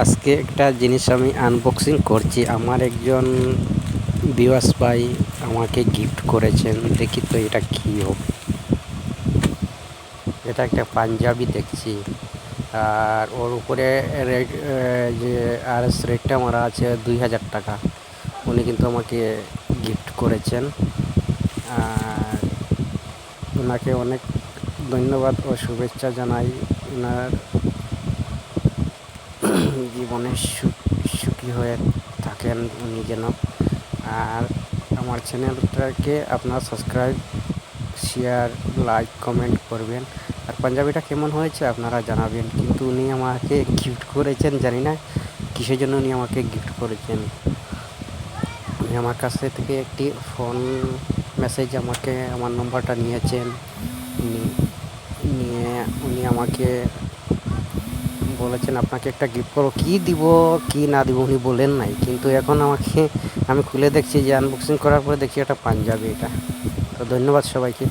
আজকে একটা জিনিস আমি আনবক্সিং করছি। আমার একজন ভিউয়ার্স ভাই আমাকে গিফট করেছেন। দেখি তো এটা কি হবে। এটা একটা পাঞ্জাবি দেখছি, আর ওর উপরে রেট যে রেটটা মারা আছে 2000 টাকা। উনি কিন্তু আমাকে গিফট করেছেন, আর ওনাকে অনেক ধন্যবাদ ও শুভেচ্ছা জানাই। ওনার জীবনে সুখী হয়ে থাকেন উনি যেন। আর আমার চ্যানেলটাকে আপনারা সাবস্ক্রাইব, শেয়ার, লাইক, কমেন্ট করবেন। আর পাঞ্জাবিটা কেমন হয়েছে আপনারা জানাবেন। কিন্তু উনি আমাকে গিফট করেছেন, জানি না কিসের জন্য উনি আমাকে গিফট করেছেন। উনি আমার কাছে থেকে একটি ফোন মেসেজ আমাকে আমার নম্বরটা নিয়েছেন। নিয়ে উনি আমাকে বলেছেন আপনাকে একটা গিফট করো, কী দিব কী না দিব উনি বলেন নাই। কিন্তু এখন আমি খুলে দেখছি, যে আনবক্সিং করার পরে দেখছি একটা পাঞ্জাবি। এটা তো ধন্যবাদ সবাইকে।